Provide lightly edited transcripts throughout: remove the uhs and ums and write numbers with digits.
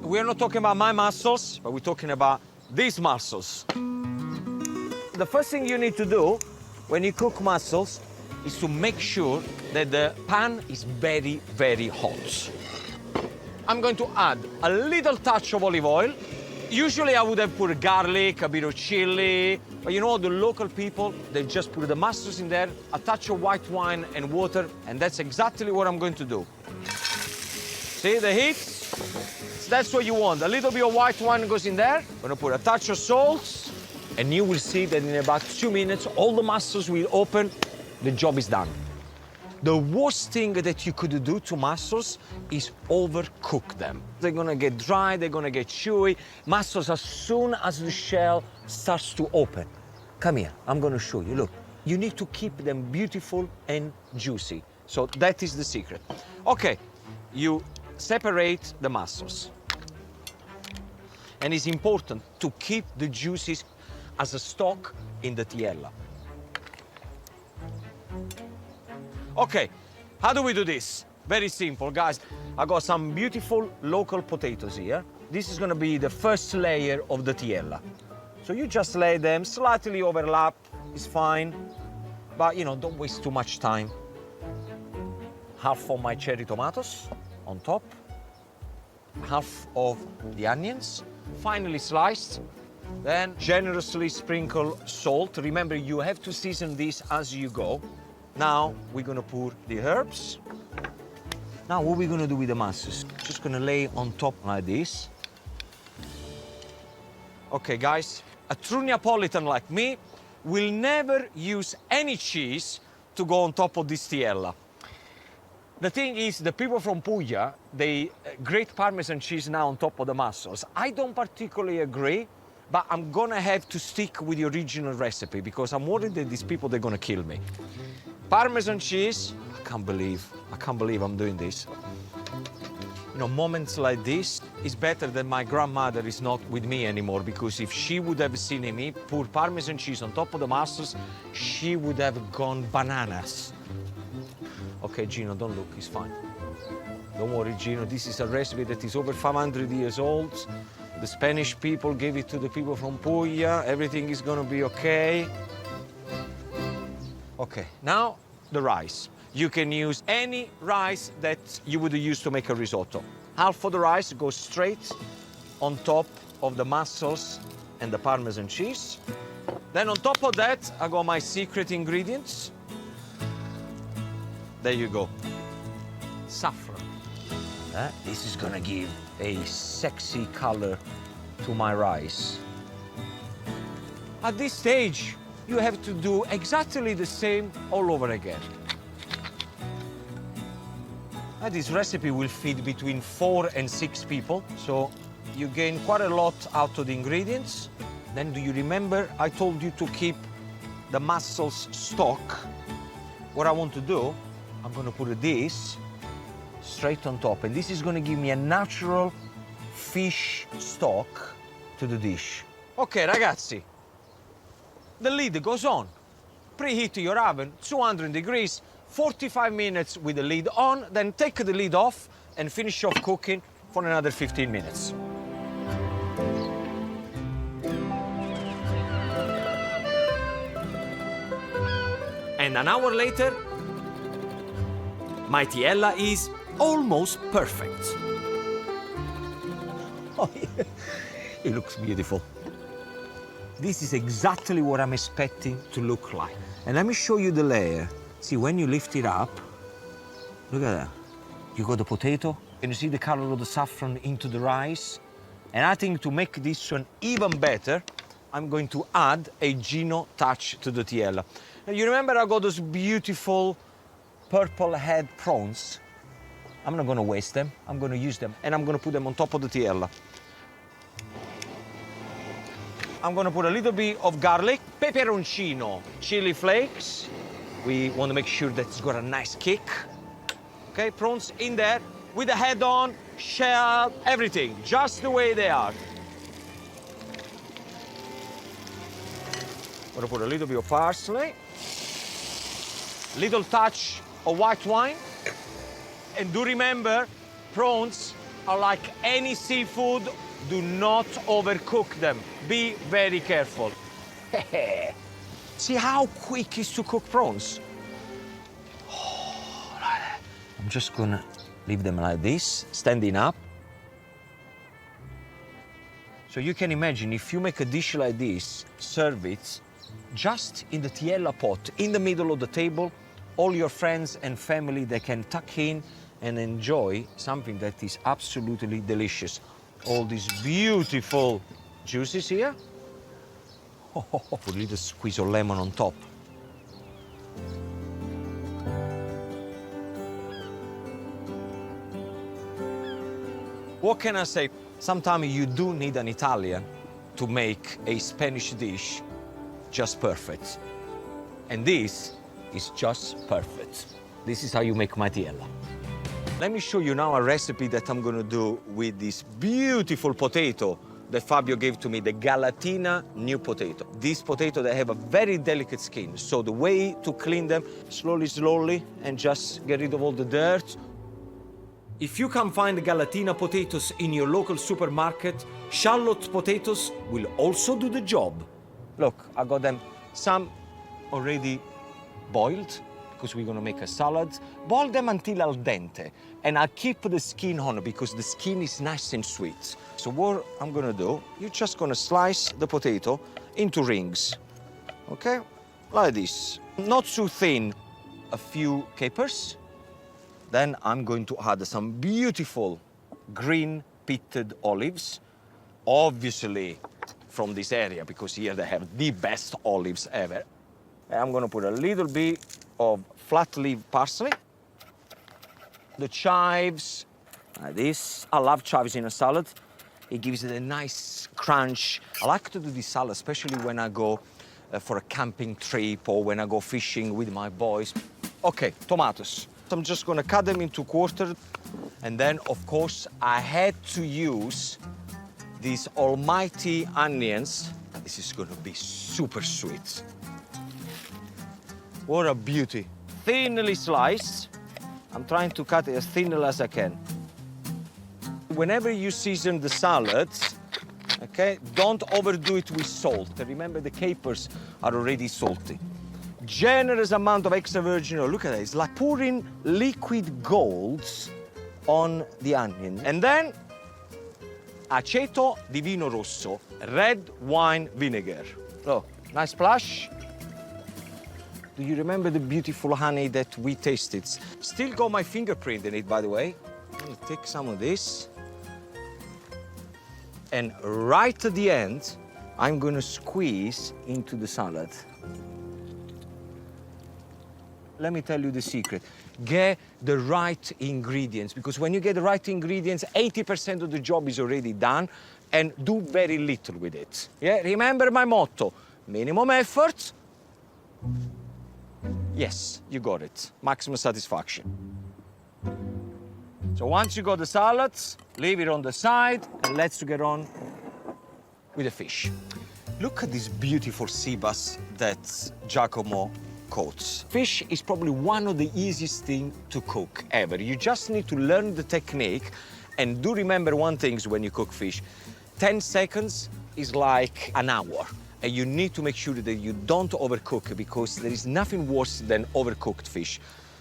we're not talking about my mussels, but we're talking about these mussels. The first thing you need to do when you cook mussels is to make sure that the pan is very, very hot. I'm going to add a little touch of olive oil. Usually I would have put garlic, a bit of chili, but you know, the local people, they just put the mussels in there, a touch of white wine and water, and that's exactly what I'm going to do. See the heat? That's what you want. A little bit of white wine goes in there. I'm gonna put a touch of salt, and you will see that in about 2 minutes, all the mussels will open, the job is done. The worst thing that you could do to mussels is overcook them. They're gonna get dry, they're gonna get chewy. Mussels, as soon as the shell starts to open. Come here, I'm gonna show you, look. You need to keep them beautiful and juicy. So that is the secret. Okay, you separate the mussels. And it's important to keep the juices as a stock in the tiella. Okay, how do we do this? Very simple, guys. I got some beautiful local potatoes here. This is gonna be the first layer of the tiella. So you just lay them, slightly overlap, it's fine. But, you know, don't waste too much time. Half of my cherry tomatoes on top. Half of the onions, finely sliced. Then generously sprinkle salt. Remember, you have to season this as you go. Now we're gonna put the herbs. Now what we're gonna do with the mussels? Just gonna lay on top like this. Okay, guys, a true Neapolitan like me will never use any cheese to go on top of this tiella. The thing is, the people from Puglia, they grate Parmesan cheese now on top of the mussels. I don't particularly agree, but I'm gonna have to stick with the original recipe because I'm worried that these people, they're gonna kill me. Parmesan cheese, I can't believe I'm doing this. You know, moments like this, it's better that my grandmother is not with me anymore, because if she would have seen me pour Parmesan cheese on top of the mussels, she would have gone bananas. Okay, Gino, don't look, it's fine. Don't worry, Gino, this is a recipe that is over 500 years old. The Spanish people gave it to the people from Puglia. Everything is gonna be okay. Okay, now the rice. You can use any rice that you would use to make a risotto. Half of the rice goes straight on top of the mussels and the Parmesan cheese. Then on top of that, I got my secret ingredients. There you go. Saffron. This is gonna give a sexy color to my rice. At this stage, you have to do exactly the same all over again. This recipe will feed between 4 and 6 people, so you gain quite a lot out of the ingredients. Then do you remember I told you to keep the mussels stock? What I want to do, I'm gonna put this straight on top, and this is gonna give me a natural fish stock to the dish. Okay, ragazzi, the lid goes on. Preheat your oven, 200 degrees, 45 minutes with the lid on, then take the lid off and finish off cooking for another 15 minutes. And an hour later, my tiella is almost perfect. Oh, yeah. It looks beautiful. This is exactly what I'm expecting to look like. And let me show you the layer. See, when you lift it up, look at that. You got the potato, and you see the color of the saffron into the rice. And I think to make this one even better, I'm going to add a Gino touch to the tiella. Now, you remember I got those beautiful purple head prawns? I'm not gonna waste them. I'm gonna use them, and I'm gonna put them on top of the tiella. I'm gonna put a little bit of garlic, peperoncino, chili flakes. We want to make sure that it's got a nice kick. Okay, prawns in there with the head on, shell, everything, just the way they are. I'm gonna put a little bit of parsley, little touch of white wine, and do remember, prawns are like any seafood. Do not overcook them. Be very careful. See how quick it is to cook prawns? I'm just gonna leave them like this, standing up. So you can imagine if you make a dish like this, serve it just in the Tiella pot, in the middle of the table, all your friends and family, they can tuck in and enjoy something that is absolutely delicious. All these beautiful juices here. Put a little squeeze of lemon on top. What can I say? Sometimes you do need an Italian to make a Spanish dish just perfect. And this is just perfect. This is how you make my Tiella. Let me show you now a recipe that I'm gonna do with this beautiful potato that Fabio gave to me, the Galatina new potato. These potatoes, they have a very delicate skin, so the way to clean them, slowly, and just get rid of all the dirt. If you can find Galatina potatoes in your local supermarket, shallot potatoes will also do the job. Look, I got them, some already boiled, because we're gonna make a salad. Boil them until al dente, and I'll keep the skin on because the skin is nice and sweet. So what I'm gonna do, you're just gonna slice the potato into rings, okay? Like this, not too thin. A few capers. Then I'm going to add some beautiful green pitted olives, obviously from this area, because here they have the best olives ever. And I'm gonna put a little bit of flat leaf parsley, the chives, like this. I love chives in a salad. It gives it a nice crunch. I like to do this salad, especially when I go for a camping trip or when I go fishing with my boys. Okay, tomatoes. I'm just gonna cut them into quarters. And then, of course, I had to use these almighty onions. This is gonna be super sweet. What a beauty. Thinly sliced. I'm trying to cut it as thin as I can. Whenever you season the salads, okay, don't overdo it with salt. Remember, the capers are already salty. Generous amount of extra virgin oil. Look at that, it's like pouring liquid golds on the onion. And then, aceto di vino rosso, red wine vinegar. Oh, nice splash. Do you remember the beautiful honey that we tasted? Still got my fingerprint in it, by the way. I'm gonna take some of this. And right at the end, I'm gonna squeeze into the salad. Let me tell you the secret. Get the right ingredients, because when you get the right ingredients, 80% of the job is already done, and do very little with it. Yeah, remember my motto, minimum effort. Yes, you got it. Maximum satisfaction. So once you got the salads, leave it on the side, and let's get on with the fish. Look at this beautiful sea bass that Giacomo coats. Fish is probably one of the easiest things to cook ever. You just need to learn the technique, and do remember one thing when you cook fish. 10 seconds is like an hour. And you need to make sure that you don't overcook it, because there is nothing worse than overcooked fish.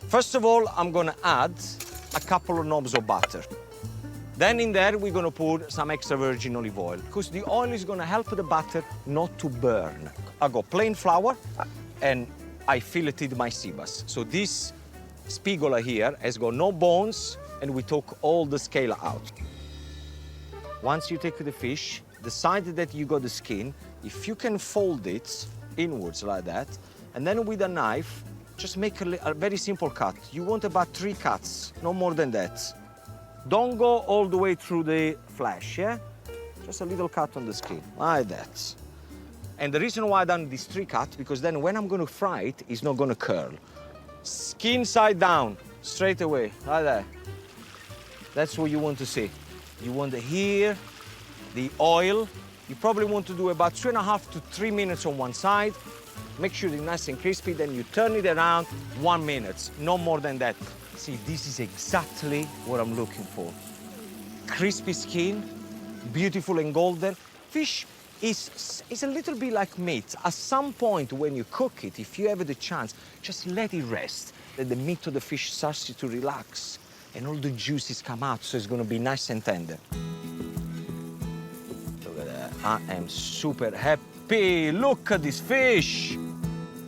First of all, I'm gonna add a couple of knobs of butter. Then in there, we're gonna put some extra virgin olive oil, because the oil is gonna help the butter not to burn. I got plain flour, and I filleted my sea bass. So this spigola here has got no bones, and we took all the scale out. Once you take the fish, the side that you got the skin, if you can fold it inwards like that, and then with a knife, just make a very simple cut. You want about 3 cuts, no more than that. Don't go all the way through the flesh, yeah? Just a little cut on the skin, like that. And the reason why I done this 3 cut, because then when I'm gonna fry it, it's not gonna curl. Skin side down, straight away, like that. That's what you want to see. You want here, the oil. You probably want to do about 2.5 to 3 minutes on one side. Make sure it's nice and crispy, then you turn it around 1 minute, no more than that. See, this is exactly what I'm looking for. crispy skin, beautiful and golden. Fish is a little bit like meat. At some point when you cook it, if you have the chance, just let it rest. Let the meat of the fish starts to relax and all the juices come out, so it's gonna be nice and tender. Look at that. I am super happy. Look at this fish.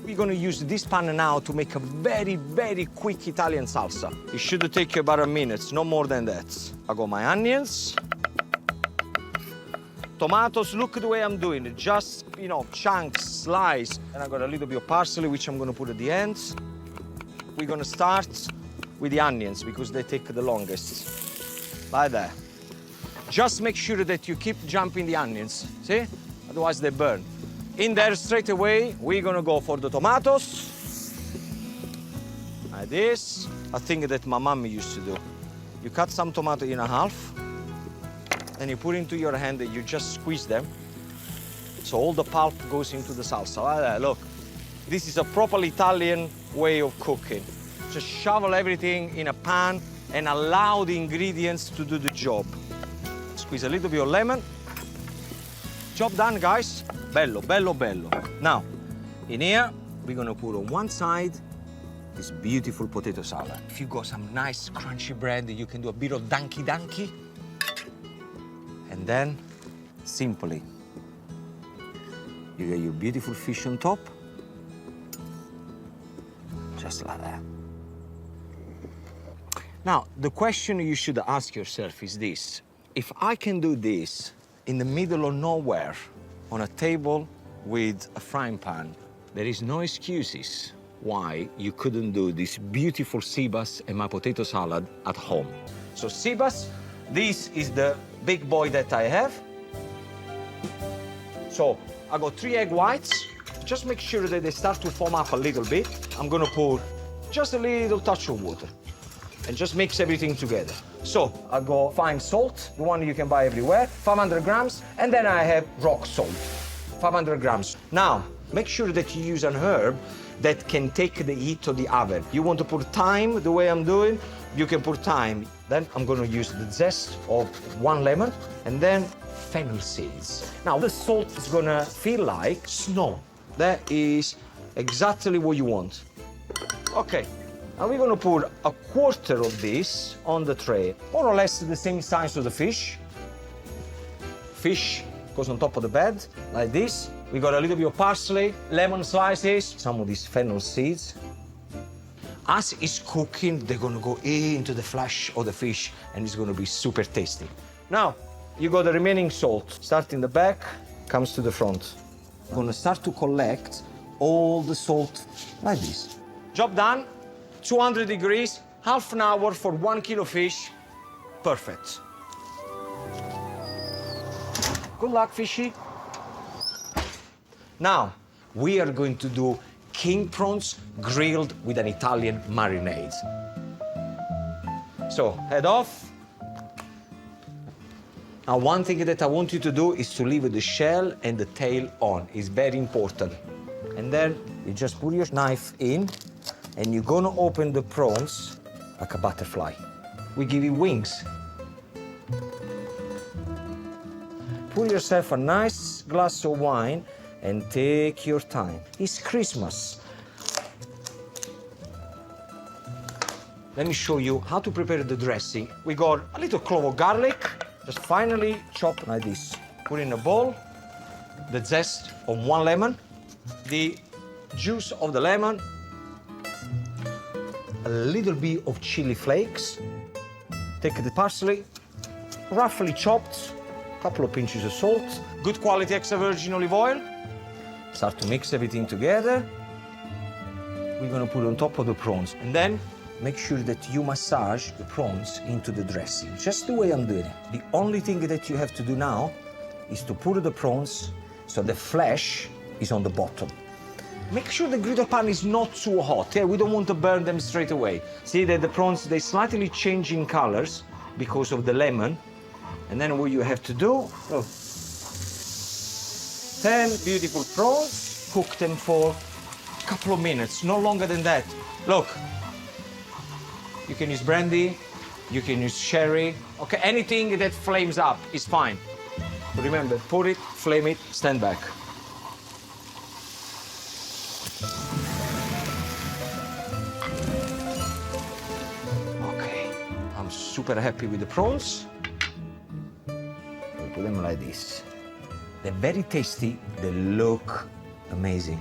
We're gonna use this pan now to make a very, very quick Italian salsa. It should take you about a minute, no more than that. I got my onions. Tomatoes, look at the way I'm doing it. Just, you know, chunks, slice. And I got a little bit of parsley, which I'm gonna put at the end. We're gonna start with the onions because they take the longest. Like that. Just make sure that you keep jumping the onions, see? Otherwise they burn. In there straight away, we're gonna go for the tomatoes. Like this. A thing that my mommy used to do. You cut some tomato in half, and you put into your hand and you just squeeze them. So all the pulp goes into the salsa. Like that, look. This is a proper Italian way of cooking. Just shovel everything in a pan and allow the ingredients to do the job. Squeeze a little bit of lemon. Job done, guys. Bello, bello, bello. Now, in here, we're gonna put on one side this beautiful potato salad. If you got some nice crunchy bread, you can do a bit of danky. And then, simply, you get your beautiful fish on top. Just like that. Now, the question you should ask yourself is this. If I can do this in the middle of nowhere, on a table with a frying pan, there is no excuses why you couldn't do this beautiful sea bass and my potato salad at home. So sea bass, this is the big boy that I have. So I got 3 egg whites. Just make sure that they start to foam up a little bit. I'm gonna pour just a little touch of water and just mix everything together. So I got fine salt, the one you can buy everywhere, 500 grams, and then I have rock salt, 500 grams. Now, make sure that you use an herb that can take the heat of the oven. You want to put thyme the way I'm doing, you can put thyme. Then I'm gonna use the zest of 1 lemon and then fennel seeds. Now the salt is gonna feel like snow. That is exactly what you want. Okay, now we're gonna put a quarter of this on the tray, more or less the same size of the fish. Fish goes on top of the bed, like this. We got a little bit of parsley, lemon slices, some of these fennel seeds. As it's cooking, they're gonna go into the flesh of the fish and it's gonna be super tasty. Now, you got the remaining salt. Start in the back, comes to the front. I'm gonna start to collect all the salt like this. Job done, 200 degrees, half an hour for 1 kilo fish. Perfect. Good luck, fishy. Now, we are going to do king prawns grilled with an Italian marinade. So, head off. Now, one thing that I want you to do is to leave the shell and the tail on. It's very important. And then you just put your knife in and you're gonna open the prawns like a butterfly. We give you wings. Pour yourself a nice glass of wine and take your time. It's Christmas. Let me show you how to prepare the dressing. We got a little clove of garlic, just finely chopped like this. Put in a bowl the zest of 1 lemon, the juice of the lemon, a little bit of chili flakes. Take the parsley, roughly chopped, a couple of pinches of salt, good quality extra virgin olive oil. Start to mix everything together. We're gonna put on top of the prawns. And then make sure that you massage the prawns into the dressing, just the way I'm doing it. The only thing that you have to do now is to put the prawns so the flesh is on the bottom. Make sure the griddle pan is not too hot. Yeah? We don't want to burn them straight away. See that the prawns, they slightly change in colors because of the lemon. And then what you have to do, 10 beautiful prawns, cook them for a couple of minutes, no longer than that. Look, you can use brandy, You can use sherry. Okay, anything that flames up is fine. But remember, pour it, flame it, stand back. Okay, I'm super happy with the prawns. We'll put them like this. They're very tasty, they look amazing.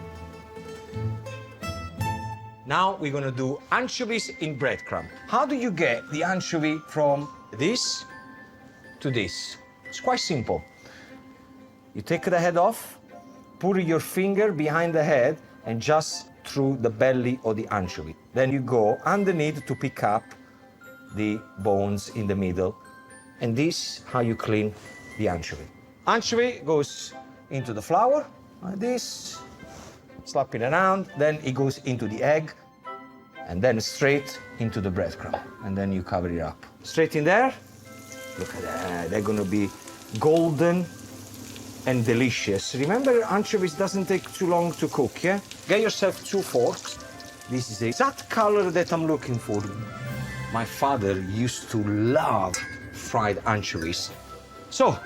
Now we're gonna do anchovies in breadcrumb. How do you get the anchovy from this to this? It's quite simple. You take the head off, put your finger behind the head and just through the belly of the anchovy. Then you go underneath to pick up the bones in the middle. And this is how you clean the anchovy. Anchovy goes into the flour, like this, slap it around, then it goes into the egg, and then straight into the breadcrumb. And then you cover it up. Straight in there, look at that, they're gonna be golden and delicious. Remember, anchovies doesn't take too long to cook, yeah? Get yourself 2 forks. This is the exact color that I'm looking for. My father used to love fried anchovies. So,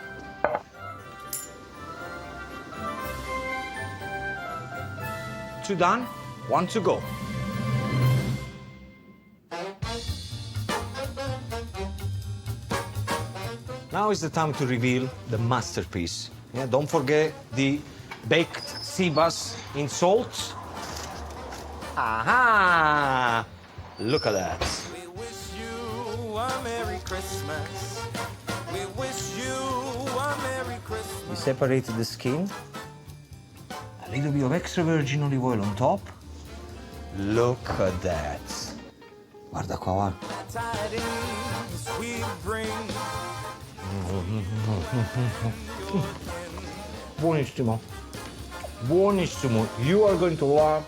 2 done, 1 to go. Now is the time to reveal the masterpiece. Yeah, don't forget the baked sea bass in salt. Aha! Look at that. We wish you a Merry Christmas. We wish you a Merry Christmas. We separated the skin. A little bit of extra virgin olive oil on top. Look at that. Guarda qua, guarda. Tidings we bring. Buonissimo. Buonissimo. You are going to love